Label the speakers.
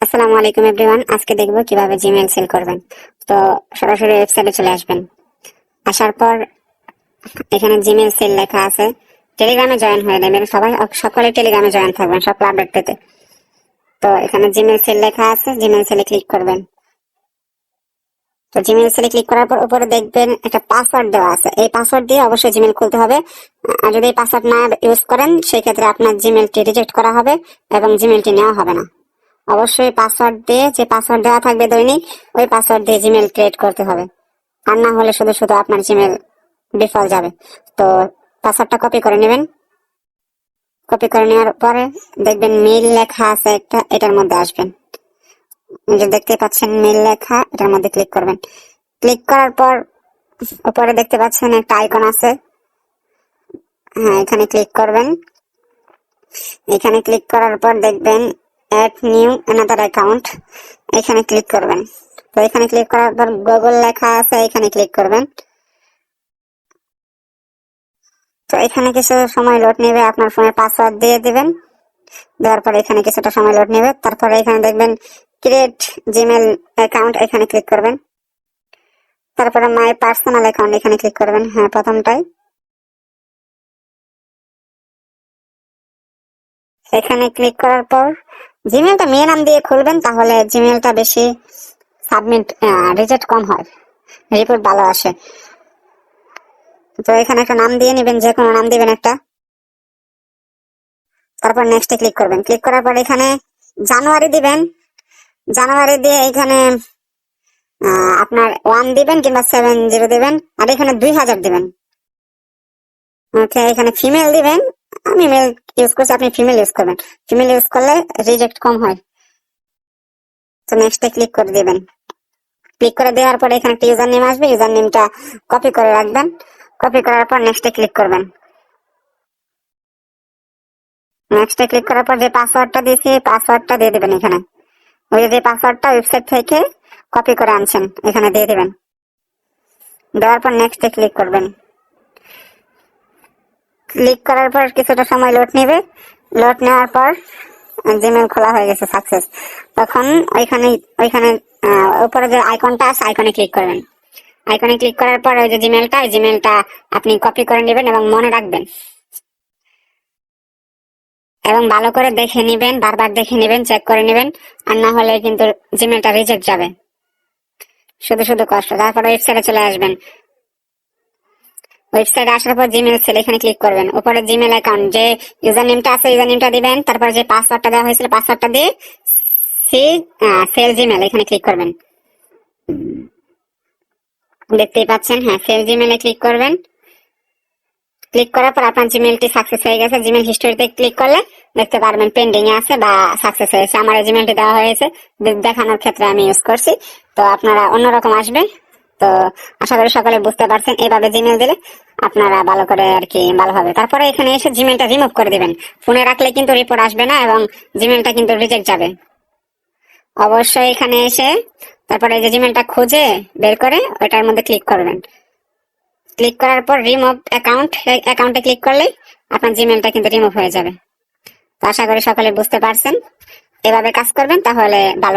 Speaker 1: আসসালামু আলাইকুম এভরিওয়ান। আজকে দেখব কিভাবে জিমেইল সেল করবেন। তো সরাসরি ওয়েবসাইটে চলে আসবেন। আসার পর এখানে জিমেইল সেল লেখা আছে, টেলিগ্রামে জয়েন হয়ে নেবেন। সকলে টেলিগ্রামে জয়েন থাকবেন সব আপডেট পেতে। তো এখানে জিমেইল সেল লেখা আছে, জিমেইল সেলে ক্লিক করবেন। তো জিমেইল সেলে ক্লিক করার পর উপরে দেখবেন একটা পাসওয়ার্ড দেওয়া আছে, এই পাসওয়ার্ড দিয়ে অবশ্যই জিমেইল খুলতে হবে। আর যদি এই পাসওয়ার্ড না ইউজ করেন সেই ক্ষেত্রে আপনার জিমেইলটি রিজেক্ট করা হবে এবং জিমেইলটি নেওয়া হবে না। অবশ্যই পাসওয়ার্ড দিয়ে, যে পাসওয়ার্ড দেওয়া থাকবে দৈনিক, ওই পাসওয়ার্ড দিয়ে জিমেইল ক্রিয়েট করতে হবে। আর না হলে শুধু শুধু আপনার জিমেইল বিফল যাবে। তো পাসওয়ার্ডটা কপি করে নেবেন। কপি করে নেওয়ার পরে দেখবেন মেইল লেখা আছে একটা, এটার মধ্যে আসবেন। যে দেখতে পাচ্ছেন মেইল লেখা, এটার মধ্যে ক্লিক করবেন। ক্লিক করার পর উপরে দেখতে পাচ্ছেন একটা আইকন আছে, হ্যাঁ এখানে ক্লিক করবেন। এখানে ক্লিক করার পর দেখবেন অ্যাড নিউ অ্যানাদার অ্যাকাউন্ট, এখানে ক্লিক করবেন। তো এখানে ক্লিক করার পর গুগল লেখা আছে, এখানে ক্লিক করবেন। তো এখানে কিছু সময় লোড নেবে, আপনার ফোনের পাসওয়ার্ড দিয়ে দিবেন। দেওয়ার পরে এখানে কিছুটা সময় লোড নেবে। তারপরে এখানে দেখবেন ক্রিয়েট জিমেল অ্যাকাউন্ট, এখানে ক্লিক করবেন। তারপরে মাই পার্সোনাল অ্যাকাউন্ট, এখানে ক্লিক করবেন, হ্যাঁ প্রথমটাই। এখানে ক্লিক করার পর জিমেলটা মেয়ে নাম দিয়ে খুলবেন, তাহলে জিমেলটা বেশি সাবমিট রিজেক্ট কম হয়, রিপোর্ট ভালো আসে। তো এখানে একটা নাম দিয়ে নেবেন, যে কোনো নাম দিবেন একটা। তারপর নেক্সটে ক্লিক করবেন। ক্লিক করার পর এখানে জানুয়ারি দিবেন। জানুয়ারি দিয়ে এখানে আপনার 1 দিবেন কিংবা 70 দিবেন, আর এখানে 2000 দিবেন। ওকে, এখানে ফিমেল দিবেন। আমি মেল ইউজ করছি, আপনি ফিমেল ইউজ করবেন। ফিমেল ইউজ করলে রিজেক্ট কম হয়। তো নেক্সটে ক্লিক করে দিবেন। ক্লিক করে দেওয়ার পরে এখানে একটা ইউজার নেম আসবে, ইউজার নেমটা কপি করে রাখবেন। কপি করার পর নেক্সটে ক্লিক করবেন। নেক্সটে ক্লিক করার পর যে পাসওয়ার্ডটা দিয়েছি, পাসওয়ার্ডটা দিয়ে দিবেন এখানে। ওই যে পাসওয়ার্ডটা ওয়েবসাইট থেকে কপি করে আনছেন, এখানে দিয়ে দিবেন। দেওয়ার পর নেক্সটে ক্লিক করবেন। ক্লিক করার পর কিছুটা সময় লোড নেবে। লোড নেওয়ার পর জিমেল খোলা হয়ে গেছে সাকসেস। তখন ওইখানে উপরে যে আইকনটা আছে, আইকনে ক্লিক করবেন। আইকনে ক্লিক করার পর ওই যে জিমেলটা আপনি কপি করে নেবেন এবং মনে রাখবেন, এবং ভালো করে দেখে নিবেন, বারবার দেখে নিবেন, চেক করে নিবেন। আর না হলে কিন্তু জিমেলটা রিজেক্ট যাবে, শুধু শুধু কষ্ট। তারপরে ওয়েবসাইটে চলে আসবেন। ওয়েবসাইটে আসার পর জিমেল সেল, এখানে ক্লিক করবেন। উপরে জিমেল অ্যাকাউন্ট, যে ইউজার নেমটা আছে ইউজার নেমটা দিবেন। তারপর যে পাসওয়ার্ডটা দেওয়া হয়েছিল পাসওয়ার্ডটা দিয়ে সেল জিমেল, এখানে ক্লিক করবেন। দেখতেই পাচ্ছেন, হ্যাঁ সেল জিমেলে ক্লিক করবেন। ক্লিক করার পর আপনার জিমেলটি সাকসেস হয়ে গেছে। জিমেল হিস্টোরিতে ক্লিক করলে দেখতে পারবেন পেন্ডিং এ আছে বা সাকসেস হয়েছে। আমার এই জিমেলটি দেওয়া হয়েছে দেখানোর ক্ষেত্রে আমি ইউজ করছি। তো আপনারা অন্যরকম আসবে। তো আশা করি সকলে বুঝতে পারছেন, এইভাবে জিমেল দিলে আপনারা ভালো করে আর কি ভালো হবে। তারপরে এখানে এসে জিমেলটা রিমুভ করে দিবেন। ফোনে রাখলে কিন্তু রিপোর্ট আসবে না এবং জিমেলটা কিন্তু রিজেক্ট যাবে। অবশ্যই এখানে এসে তারপরে এই যে জিমেলটা খুঁজে বের করে ওইটার মধ্যে ক্লিক করবেন। ক্লিক করার পর রিমুভ অ্যাকাউন্টে ক্লিক করলে আপনার জিমেলটা কিন্তু রিমুভ হয়ে যাবে। তো আশা করি সকলে বুঝতে পারছেন, এভাবে কাজ করবেন তাহলে ভালো।